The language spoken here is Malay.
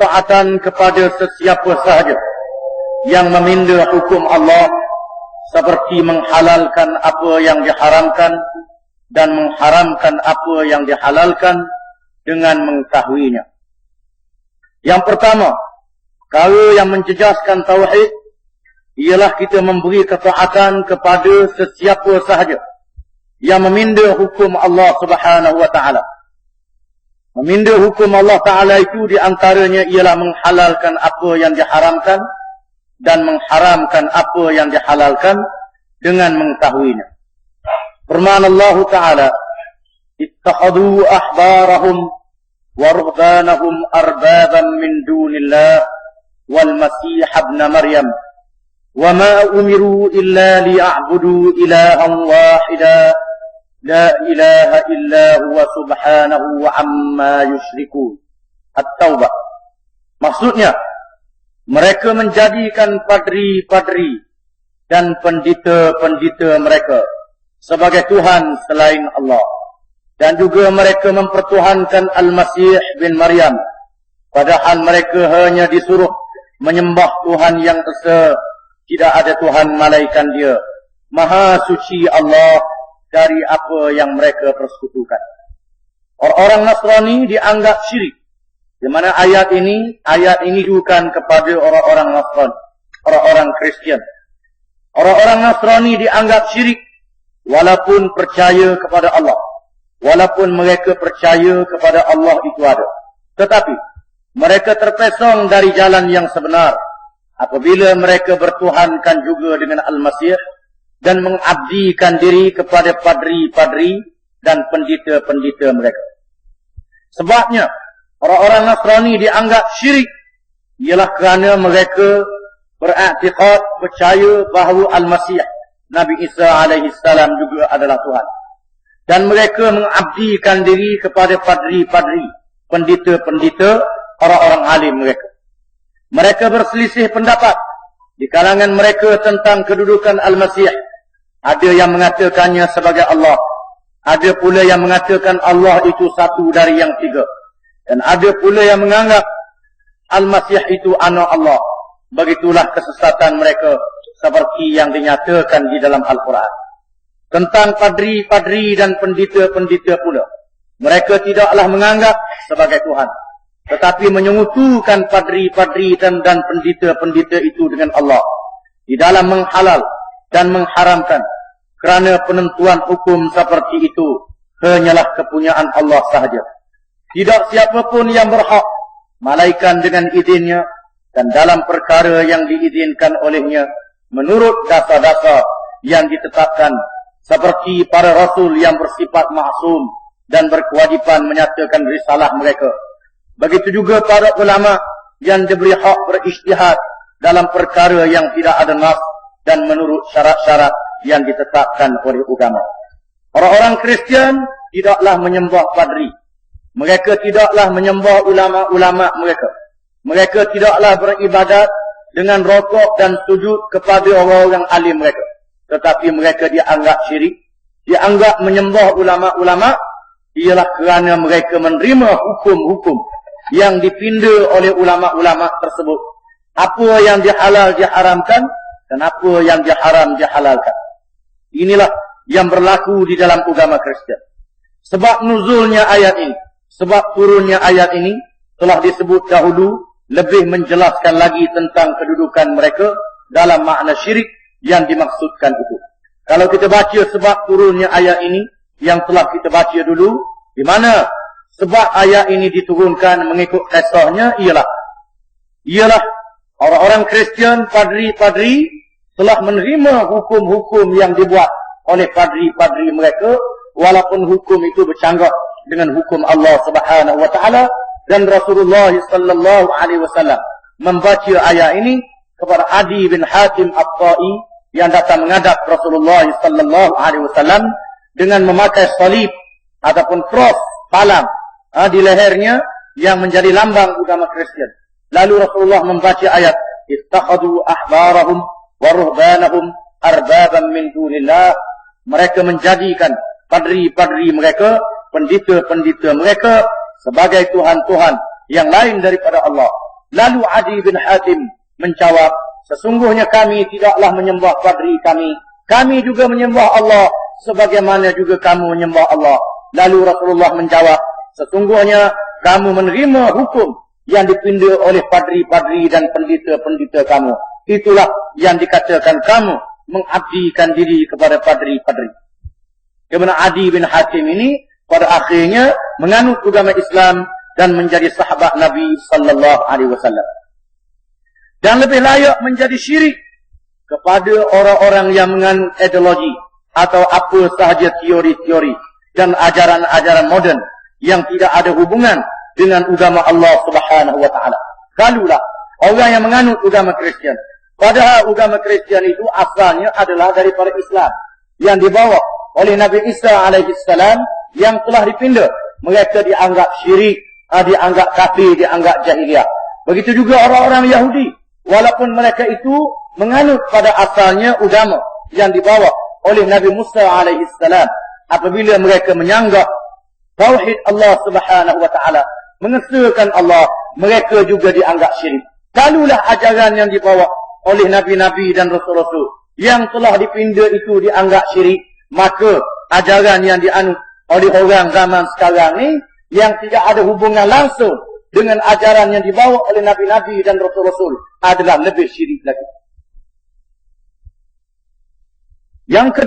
ketaatan kepada sesiapa sahaja yang meminda hukum Allah, seperti menghalalkan apa yang diharamkan dan mengharamkan apa yang dihalalkan dengan mengetahuinya. Yang pertama, perkara yang menjejaskan tauhid ialah kita memberi ketaatan kepada sesiapa sahaja yang meminda hukum Allah Subhanahu wa taala. Meminda hukum Allah Ta'ala itu diantaranya ialah menghalalkan apa yang diharamkan dan mengharamkan apa yang dihalalkan dengan mengetahuinya. Firman Allah Ta'ala, ittakhadhu ahbarahum wa ruhbanahum arbaban min dunillah wal masih ibn Maryam wa ma umiru illa liya'budu ilahan wahida la ilaha illa huwa subhanahu wa amma yushrikun. At-Taubah. Maksudnya, mereka menjadikan padri-padri dan pendeta-pendeta mereka sebagai Tuhan selain Allah. Dan juga mereka mempertuhankan Al-Masih bin Maryam, padahal mereka hanya disuruh menyembah Tuhan yang esa, tidak ada Tuhan malaikat dia. Maha suci Allah dari apa yang mereka persekutukan. Orang-orang Nasrani dianggap syirik. Di mana ayat ini bukan kepada orang-orang Nasrani, orang-orang Kristian. Orang-orang Nasrani dianggap syirik walaupun percaya kepada Allah. Walaupun mereka percaya kepada Allah itu ada. Tetapi mereka terpesong dari jalan yang sebenar apabila mereka bertuhankan juga dengan Al-Masih dan mengabdikan diri kepada padri-padri dan pendeta-pendeta mereka. Sebabnya, orang-orang Nasrani dianggap syirik ialah kerana mereka beriktikad, percaya bahawa Al-Masih, Nabi Isa alaihi salam juga adalah Tuhan. Dan mereka mengabdikan diri kepada padri-padri, pendeta-pendeta, orang-orang alim mereka. Mereka berselisih pendapat di kalangan mereka tentang kedudukan Al-Masih. Ada yang mengatakannya sebagai Allah. Ada pula yang mengatakan Allah itu satu dari yang tiga. Dan ada pula yang menganggap Al-Masih itu anak Allah. Begitulah kesesatan mereka seperti yang dinyatakan di dalam Al-Quran. Tentang padri-padri dan pendeta-pendeta pula, mereka tidaklah menganggap sebagai Tuhan, tetapi menyekutukan padri-padri dan pendeta-pendeta itu dengan Allah di dalam menghalal dan mengharamkan, kerana penentuan hukum seperti itu hanyalah kepunyaan Allah sahaja. Tidak siapapun yang berhak malaikat dengan izinnya dan dalam perkara yang diizinkan olehnya menurut dasar-dasar yang ditetapkan, seperti para rasul yang bersifat maksum dan berkewajipan menyatakan risalah mereka. Begitu juga para ulama yang diberi hak berijtihad dalam perkara yang tidak ada nas dan menurut syarat-syarat yang ditetapkan oleh agama. Orang-orang Kristian tidaklah menyembah padri. Mereka tidaklah menyembah ulama-ulama mereka. Mereka tidaklah beribadat dengan rokok dan sujud kepada orang-orang alim mereka. Tetapi mereka dianggap syirik, dianggap menyembah ulama-ulama, ialah kerana mereka menerima hukum-hukum yang dipinda oleh ulama-ulama tersebut. Apa yang dihalal diharamkan dan apa yang diharam dihalalkan. Inilah yang berlaku di dalam agama Kristian. Sebab nuzulnya ayat ini, sebab turunnya ayat ini telah disebut dahulu, lebih menjelaskan lagi tentang kedudukan mereka dalam makna syirik yang dimaksudkan itu. Kalau kita baca sebab turunnya ayat ini yang telah kita baca dulu, di mana sebab ayat ini diturunkan mengikut kisahnya ialah orang-orang Kristian, padri-padri telah menerima hukum-hukum yang dibuat oleh padri-padri mereka, walaupun hukum itu bercanggah dengan hukum Allah Subhanahu wa taala, dan Rasulullah sallallahu alaihi wasallam membaca ayat ini kepada Adi bin Hatim At-Ta'i yang datang menghadap Rasulullah sallallahu alaihi wasallam dengan memakai salib ataupun cross palang di lehernya yang menjadi lambang agama Kristian. Lalu Rasulullah membaca ayat, ittakhadhu ahbarahum wa ruhbanahum arbaban min dunillah. Mereka menjadikan padri-padri mereka, pendeta-pendeta mereka sebagai tuhan-tuhan yang lain daripada Allah. Lalu Adi bin Hatim menjawab, sesungguhnya kami tidaklah menyembah padri kami. Kami juga menyembah Allah sebagaimana juga kamu menyembah Allah. Lalu Rasulullah menjawab, sesungguhnya kamu menerima hukum yang dipinda oleh padri-padri dan pendeta-pendeta kamu. Itulah yang dikatakan kamu mengabdikan diri kepada padri-padri. Kerana Adi bin Hatim ini pada akhirnya menganut agama Islam dan menjadi sahabat Nabi sallallahu alaihi wasallam. Dan lebih layak menjadi syirik kepada orang-orang yang menganut ideologi atau apa sahaja teori-teori dan ajaran-ajaran moden yang tidak ada hubungan dengan agama Allah Subhanahu wa taala. Kalulah orang yang menganut agama Kristian, padahal agama Kristian itu asalnya adalah daripada Islam yang dibawa oleh Nabi Isa alaihi salam yang telah dipindah. Mereka dianggap syirik, dianggap kafir, dianggap jahiliyah. Begitu juga orang-orang Yahudi, walaupun mereka itu menganut pada asalnya agama yang dibawa oleh Nabi Musa alaihi salam, apabila mereka menyanggah tauhid Allah Subhanahu wa taala, mengesahkan Allah, mereka juga dianggap syirik. Kalulah ajaran yang dibawa oleh nabi-nabi dan rasul-rasul yang telah dipindah itu dianggap syirik, maka ajaran yang dianut oleh orang zaman sekarang ni yang tidak ada hubungan langsung dengan ajaran yang dibawa oleh nabi-nabi dan rasul-rasul adalah lebih syirik lagi. Yang kedua,